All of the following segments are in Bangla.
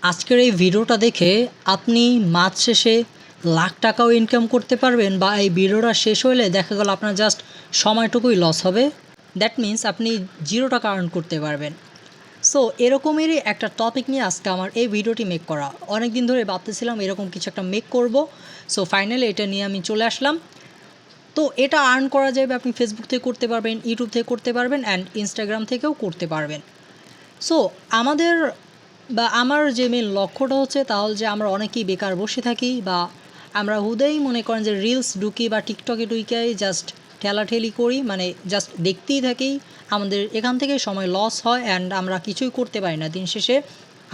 আজকের এই ভিডিওটা দেখে আপনি মাস শেষে লাখ টাকাও ইনকাম করতে পারবেন, বা এই ভিডিওটা শেষ হলে দেখা গেল আপনার জাস্ট সময়টুকুই লস হবে। দ্যাট মিন্স আপনি 0 টাকা আর্ন করতে পারবেন। সো এরকমেরই একটা টপিক নিয়ে আজকে আমার এই ভিডিওটি মেক করা। অনেক দিন ধরে ভাবতেছিলাম এরকম কিছু একটা মেক করব। সো ফাইনালি এটা নিয়ে আমি চলে আসলাম। তো এটা আর্ন করা যাবে, আপনি ফেসবুক থেকে করতে পারবেন, ইউটিউব থেকে করতে পারবেন, অ্যান্ড ইনস্টাগ্রাম থেকেও করতে পারবেন। সো আমাদের বা আমার যে মেন লক্ষ্যটা হচ্ছে তাহলে যে আমরা অনেকেই বেকার বসে থাকি, বা আমরা হুদেই মনে করেন যে রিলস ঢুকি বা টিকটকে ঢুকাই জাস্ট ঠেলাঠেলি করি, মানে জাস্ট দেখতেই থাকি। আমাদের এখান থেকে সময় লস হয় অ্যান্ড আমরা কিছুই করতে পারি না, দিন শেষে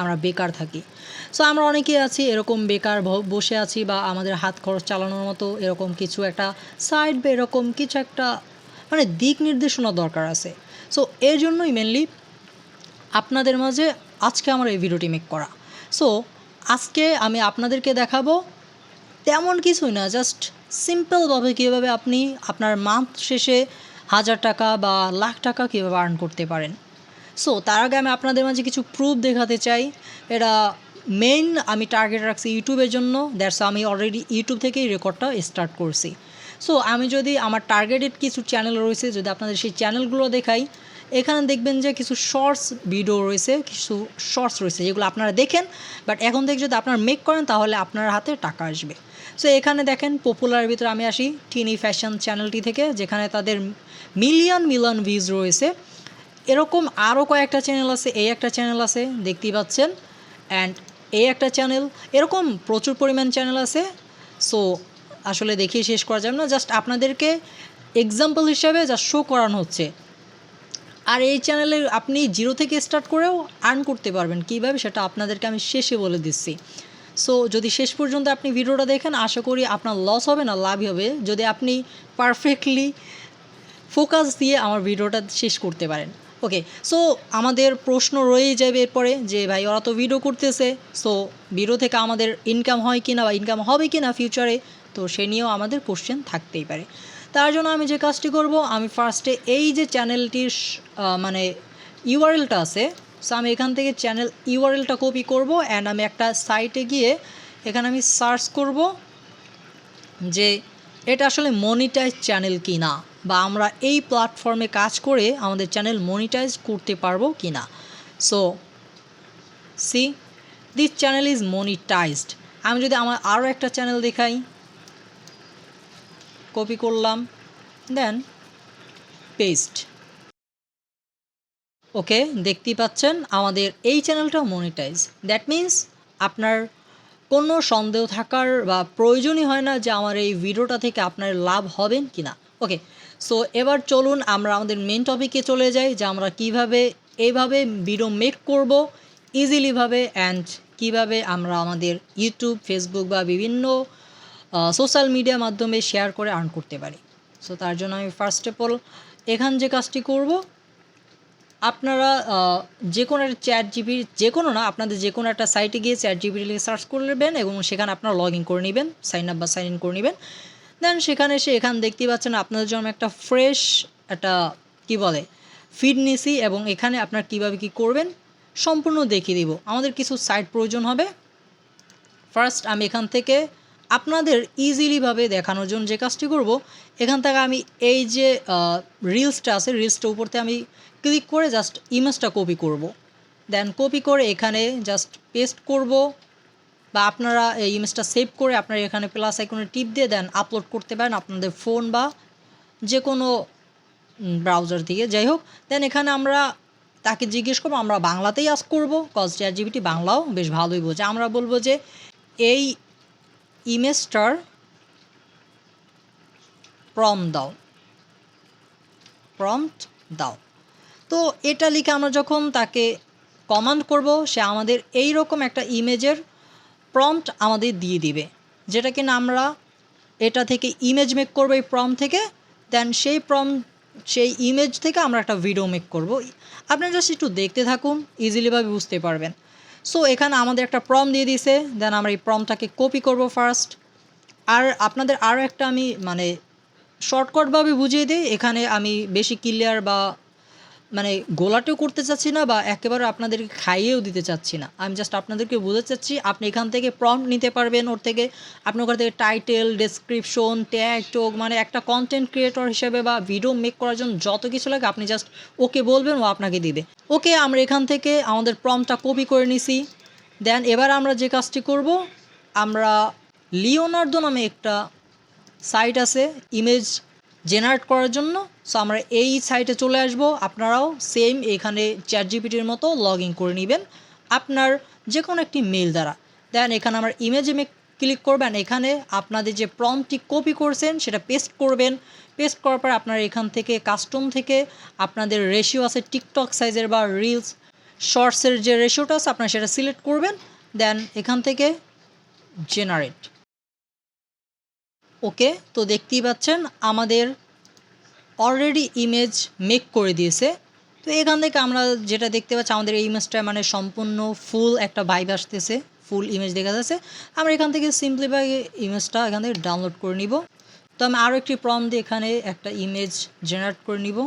আমরা বেকার থাকি। সো আমরা অনেকেই আছি এরকম বেকার বসে আছি, বা আমাদের হাত খরচ চালানোর মতো এরকম কিছু একটা সাইড বা এরকম কিছু একটা মানে দিক নির্দেশনা দরকার আছে। সো এর জন্যই মেনলি আপনাদের মাঝে আজকে আমার এই ভিডিওটি মেক করা। সো আজকে আমি আপনাদেরকে দেখাবো তেমন কিছুই না, জাস্ট সিম্পলভাবে কীভাবে আপনি আপনার মান্থ শেষে 1000 টাকা বা লাখ টাকা কীভাবে আর্ন করতে পারেন। সো তার আগে আমি আপনাদের মাঝে কিছু প্রুফ দেখাতে চাই। এটা মেইন আমি টার্গেট রাখছি ইউটিউবের জন্য, দ্যাটস আমি অলরেডি ইউটিউব থেকেই রেকর্ডটা স্টার্ট করছি। সো আমি যদি আমার টার্গেটেড কিছু চ্যানেল রয়েছে, যদি আপনাদের সেই চ্যানেলগুলো দেখাই, এখানে দেখবেন যে কিছু শর্টস ভিডিও রয়েছে, কিছু শর্টস রয়েছে যেগুলো আপনারা দেখেন, বাট এখন থেকে যদি আপনারা মেক করেন তাহলে আপনার হাতে টাকা আসবে। সো এখানে দেখেন পপুলারের ভিতরে আমি আসি টিনি ফ্যাশন চ্যানেলটি থেকে, যেখানে তাদের মিলিয়ন মিলিয়ন ভিউজ রয়েছে। এরকম আরও কয়েকটা চ্যানেল আছে, এই একটা চ্যানেল আছে দেখতেই পাচ্ছেন, অ্যান্ড এই একটা চ্যানেল, এরকম প্রচুর পরিমাণ চ্যানেল আছে। সো আসলে দেখিয়ে শেষ করা যাবে না, জাস্ট আপনাদেরকে এক্সাম্পল হিসাবে জাস্ট শো করানো হচ্ছে। আর এই চ্যানেলে আপনি 0 থেকে স্টার্ট করেও আর্ন করতে পারবেন কীভাবে, সেটা আপনাদেরকে আমি শেষে বলে দিচ্ছি। সো যদি শেষ পর্যন্ত আপনি ভিডিওটা দেখেন, আশা করি আপনার লস হবে না, লাভই হবে, যদি আপনি পারফেক্টলি ফোকাস দিয়ে আমার ভিডিওটা শেষ করতে পারেন। ওকে, সো আমাদের প্রশ্ন রয়েই যাবে এরপরে যে ভাই ওরা তো ভিডিও করতেছে, সো ভিডিও থেকে আমাদের ইনকাম হয় কি না বা ইনকাম হবে কি না ফিউচারে, তো সে নিয়েও আমাদের কোশ্চেন থাকতেই পারে। তার জন্য আমি যে কাজটি করব, আমি ফার্স্টে এই যে চ্যানেলটির মানে ইউআরএলটা আছে, সো আমি এখান থেকে চ্যানেল ইউআরএলটা কপি করব, অ্যান্ড আমি একটা সাইটে গিয়ে এখানে আমি সার্চ করব যে এটা আসলে মনিটাইজ চ্যানেল কি না, বা আমরা এই প্ল্যাটফর্মে কাজ করে আমাদের চ্যানেল মনিটাইজ করতে পারবো কি না। So C this channel is monetised. আমি যদি আমার আরও একটা চ্যানেল দেখাই, কপি করলাম, দেন পেস্ট। ওকে, দেখতেই পাচ্ছেন আমাদের এই চ্যানেলটাও মনিটাইজ। দ্যাট মিন্স আপনার কোনো সন্দেহ থাকার বা প্রয়োজনই হয় না যে আমার এই ভিডিওটা থেকে আপনার লাভ হবেন কি না। ওকে, সো এবার চলুন আমরা আমাদের মেন টপিকে চলে যাই, যে আমরা কিভাবে এইভাবে ভিডিও মেক করব ইজিলিভাবে, অ্যান্ড কিভাবে আমরা আমাদের ইউটিউব, ফেসবুক বা বিভিন্ন সোশ্যাল মিডিয়ার মাধ্যমে শেয়ার করে আর্ন করতে পারি। সো তার জন্য আমি ফার্স্ট অফ অল এখান যে কাজটি করব, আপনারা যে কোনো একটা চ্যাট জিপি, যে কোনো না, আপনাদের যে কোনো একটা সাইটে গিয়ে চ্যাট জিপিটি লিখে সার্চ করবেন এবং সেখানে আপনারা লগ ইন করে নেবেন, সাইন আপ বা সাইন ইন করে নেবেন। দেন সেখানে এসে এখানে দেখতেই পাচ্ছেন আপনাদের জন্য একটা ফ্রেশ একটা কী বলে ফিড নিছি, এবং এখানে আপনার কীভাবে কী করবেন সম্পূর্ণ দেখিয়ে দিব। আমাদের কিছু সাইট প্রয়োজন হবে। ফার্স্ট আমি এখান থেকে আপনাদের ইজিলিভাবে দেখানোর জন্য যে কাজটি করব, এখান থেকে আমি এই যে রিলসটা আছে, রিলসটার উপরতে আমি ক্লিক করে জাস্ট ইমেজটা কপি করব। দেন কপি করে এখানে জাস্ট পেস্ট করব, বা আপনারা এই ইমেজটা সেভ করে আপনারা এখানে প্লাস আইকনে টিপ দিয়ে দেন আপলোড করতে পারেন আপনাদের ফোন বা যে কোনো ব্রাউজার থেকে, যাই হোক। দেন এখানে আমরা তাকে জিজ্ঞেস করবো, আমরা বাংলাতেই আস্ক করবো, কজ চ্যাটজিপিটি বাংলাও বেশ ভালোই বোঝে। আমরা বলবো যে এই ইমেজটার প্রম্পট দাও। তো এটা লিখে আমরা যখন তাকে কমান্ড করব, সে আমাদের এই রকম একটা ইমেজের প্রম্পট আমাদের দিয়ে দিবে, যেটা কিনা আমরা এটা থেকে ইমেজ মেক করবো এই প্রম্পট থেকে। দেন সেই ইমেজ থেকে আমরা একটা ভিডিও মেক করব। আপনারা জাস্ট একটু দেখতে থাকুন, ইজিলিভাবে বুঝতে পারবেন। সো এখানে আমাদের একটা প্রম্পট দিয়ে দিছে, দেন আমরা এই প্রম্পটটাকে কপি করব ফার্স্ট। আর আপনাদের আরও একটা আমি মানে শর্টকাটভাবে বুঝিয়ে দিই, এখানে আমি বেশি ক্লিয়ার বা মানে গোলাটেও করতে চাচ্ছি না বা একেবারে আপনাদেরকে খাইয়েও দিতে চাচ্ছি না। আমি জাস্ট আপনাদেরকে বোঝাতে চাচ্ছি আপনি এখান থেকে প্রম্পট নিতে পারবেন ওর থেকে। আপনি ওখান থেকে টাইটেল, ডেসক্রিপশন, ট্যাগ টোগ মানে একটা কন্টেন্ট ক্রিয়েটর হিসেবে বা ভিডিও মেক করার জন্য যত কিছু লাগে আপনি জাস্ট ওকে বলবেন, ও আপনাকে দিবে। ওকে, আমরা এখান থেকে আমাদের প্রম্পটটা কপি করে নিছি। দেন এবার আমরা যে কাজটি করব, আমরা লিওনার্দো নামে একটা সাইট আছে ইমেজ জেনারেট করার জন্য। সো আমরা এই সাইটে চলে আসব। আপনারাও সেম এখানে চ্যাটজিপিটির মতো লগ ইন করে নেবেন আপনার যে কোনো একটি মেল দ্বারা। দেন এখানে আমরা ইমেজে ক্লিক করবেন। এখানে আপনাদের যে প্রম্পটটি কপি করছেন সেটা পেস্ট করবেন। পেস্ট করার পর আপনার এখান থেকে কাস্টম থেকে আপনাদের রেশিও আছে টিকটক সাইজের বা রিলস শর্টসের যে রেশিওটা আছে আপনারা সেটা সিলেক্ট করবেন। দেন এখান থেকে জেনারেট। ওকে, তো দেখতেই পাচ্ছেন আমাদের অলরেডি ইমেজ মেক করে দিয়েছে। তো এখান থেকে আমরা যেটা দেখতে পাচ্ছি আমাদের এই ইমেজটা মানে সম্পূর্ণ ফুল একটা ভাইব আসতেছে, ফুল ইমেজ দেখা যাচ্ছে। আমরা এখান থেকে সিম্পলিফাই ইমেজটা এখান থেকে ডাউনলোড করে নিব। তো আমি আরও একটি প্রম্পট দিয়ে এখানে একটা ইমেজ জেনারেট করে নিব।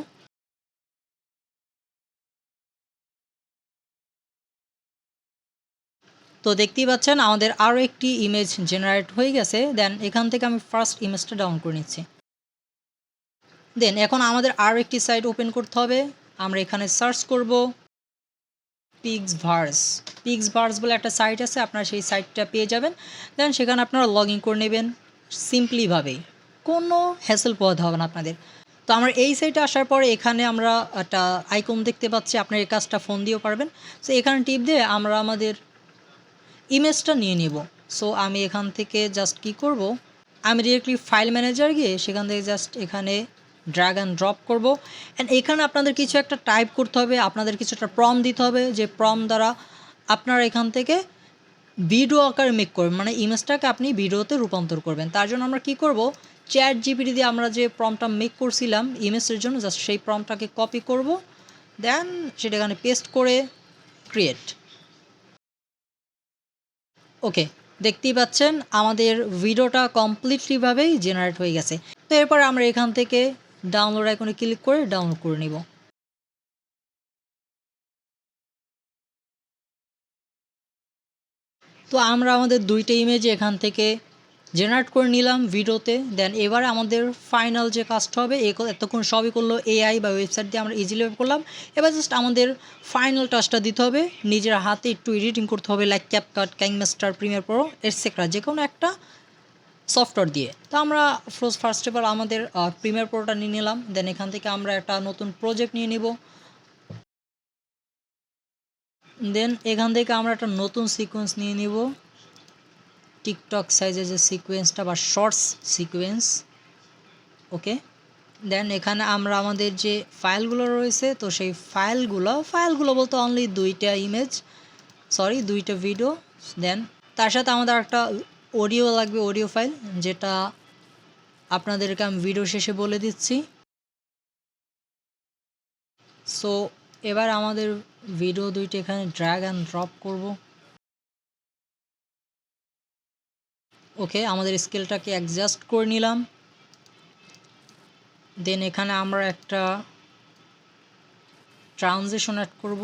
তো দেখতেই পাচ্ছেন আমাদের আরও একটি ইমেজ জেনারেট হয়ে গেছে। দেন এখান থেকে আমি ফার্স্ট ইমেজটা ডাউনলোড করে নিচ্ছি। দেন এখন আমাদের আরও একটি সাইট ওপেন করতে হবে। আমরা এখানে সার্চ করব পিক্সভার্স বলে একটা সাইট আছে, আপনারা সেই সাইটটা পেয়ে যাবেন। দেন সেখানে আপনারা লগ ইন করে নেবেন সিম্পলিভাবেই, কোনো হ্যাসেল পোহাতে হবে না আপনাদের। তো আমরা এই সাইটে আসার পরে এখানে আমরা একটা আইকন দেখতে পাচ্ছি, আপনার এই কাজটা ফোন দিয়েও পারবেন। সো এখানে টিপ দিয়ে আমরা আমাদের ইমেজটা নিয়ে নেব। সো আমি এখান থেকে জাস্ট কি করব, আমি ডিরেক্টলি ফাইল ম্যানেজার গিয়ে সেখান থেকে জাস্ট এখানে ড্র্যাগ অ্যান্ড ড্রপ করব। অ্যান্ড এখানে আপনাদের কিছু একটা টাইপ করতে হবে, আপনাদের কিছু একটা প্রম্পট দিতে হবে, যে প্রম্পট দ্বারা আপনারা এখান থেকে ভিডিও আকারে মেক করবেন, মানে ইমেজটাকে আপনি ভিডিওতে রূপান্তর করবেন। তার জন্য আমরা কি করব, চ্যাট জিপিটি দিয়ে আমরা যে প্রম্পটটা মেক করছিলাম ইমেজের জন্য জাস্ট সেই প্রম্পটটাকে কপি করব। দেন সেটা এখানে পেস্ট করে ক্রিয়েট। ওকে, দেখতেই পাচ্ছেন আমাদের ভিডিওটা কমপ্লিটলিভাবেই জেনারেট হয়ে গেছে। তো এরপর আমরা এখান থেকে ডাউনলোড আইকনে ক্লিক করে ডাউনলোড করে নিব। তো আমরা আমাদের দুইটা ইমেজ এখান থেকে জেনারেট করে নিলাম ভিডিওতে। দেন এবারে আমাদের ফাইনাল যে কাজটা হবে, এতক্ষণ সবই করলো এআই বা ওয়েবসাইট দিয়ে আমরা ইজিলি করলাম। এবার জাস্ট আমাদের ফাইনাল টাচটা দিতে হবে, নিজের হাতে একটু এডিটিং করতে হবে, like CapCut, KineMaster, Premiere Pro etcetera, যে কোনো একটা সফটওয়্যার দিয়ে। তো আমরা ফার্স্ট অফ অল আমাদের প্রিমিয়ার প্রোটা নিয়ে নিলাম। দেন এখান থেকে আমরা একটা নতুন প্রজেক্ট নিয়ে নিব। দেন এখান থেকে আমরা একটা নতুন সিকোয়েন্স নিয়ে নিব, টিকটক সাইজের যে সিকোয়েন্সটা বা শর্টস সিকোয়েন্স। ওকে, দেন এখানে আমরা আমাদের যে ফাইলগুলো রয়েছে, তো সেই ফাইলগুলো বলতে অনলি দুইটা ভিডিও। দেন তার সাথে আমাদের একটা অডিও লাগবে, অডিও ফাইল, যেটা আপনাদেরকে আমি ভিডিও শেষে বলে দিচ্ছি। সো এবার আমাদের ভিডিও দুইটা এখানে ড্র্যাগ অ্যান্ড ড্রপ করব। ওকে, আমাদের স্কেলটাকে অ্যাডজাস্ট করে নিলাম। দেন এখানে আমরা একটা ট্রানজিশন অ্যাড করব।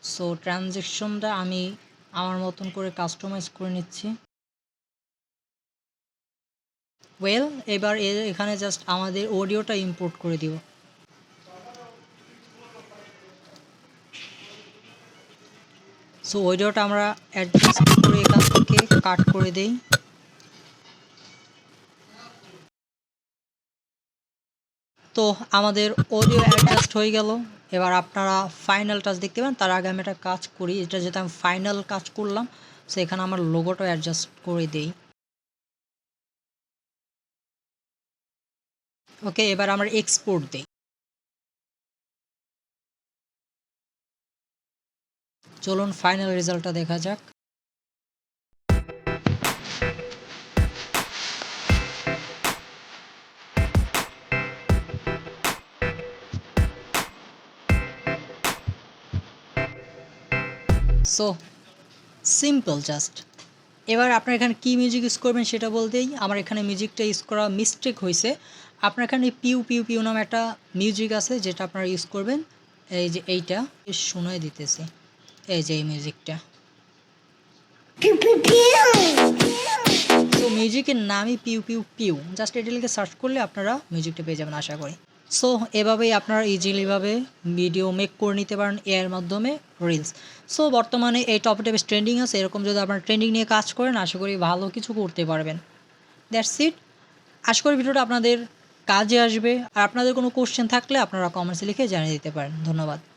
সো ট্রানজিশনটা আমি আমার মতন করে কাস্টমাইজ করে নিচ্ছি। এবার এখানে জাস্ট আমাদের অডিওটা ইম্পোর্ট করে দিব। সো অডিওটা আমরা অ্যাডজাস্ট করে এখান থেকে কাট করে দেই। তো আমাদের অডিও অ্যাডজাস্ট হয়ে গেল। এবার আপনারা ফাইনাল টাচ দেখতে পান। তার আগে আমি একটা কাজ করি, এটা যেটা আমি ফাইনাল কাজ করলাম, সো এখানে আমার লোগোটা অ্যাডজাস্ট করে দেই। ওকে, এবার আমরা এক্সপোর্ট দিই। চলুন ফাইনাল রেজাল্টটা দেখা যাক। So simple just. এবার আপনার এখানে কী মিউজিক ইউজ করবেন সেটা বলতেই আমার এখানে মিউজিকটা ইউজ করা মিস্টেক হয়েছে। আপনার এখানে পিউ পিউ পিউ নামে একটা মিউজিক আছে যেটা আপনারা ইউজ করবেন। এই যে এইটা শোনাই দিতেছি, এই যে এই মিউজিকটা। সো মিউজিকের নামই পিউ পিউ পিউ, জাস্ট এটা লিখে সার্চ করলে আপনারা মিউজিকটা পেয়ে যাবেন আশা করি। সো এভাবেই আপনারা ইজিলিভাবে ভিডিও মেক করে নিতে পারেন এর মাধ্যমে রিলস। সো বর্তমানে এই টপিকটা বেশ ট্রেন্ডিং আছে, এরকম যদি আপনারা ট্রেন্ডিং নিয়ে কাজ করেন আশা করি ভালো কিছু করতে পারবেন। That's it. আশা করি ভিডিওটা আপনাদের কাজে আসবে। আর আপনাদের কোনো কোশ্চেন থাকলে আপনারা কমেন্টসে লিখে জানিয়ে দিতে পারেন। ধন্যবাদ।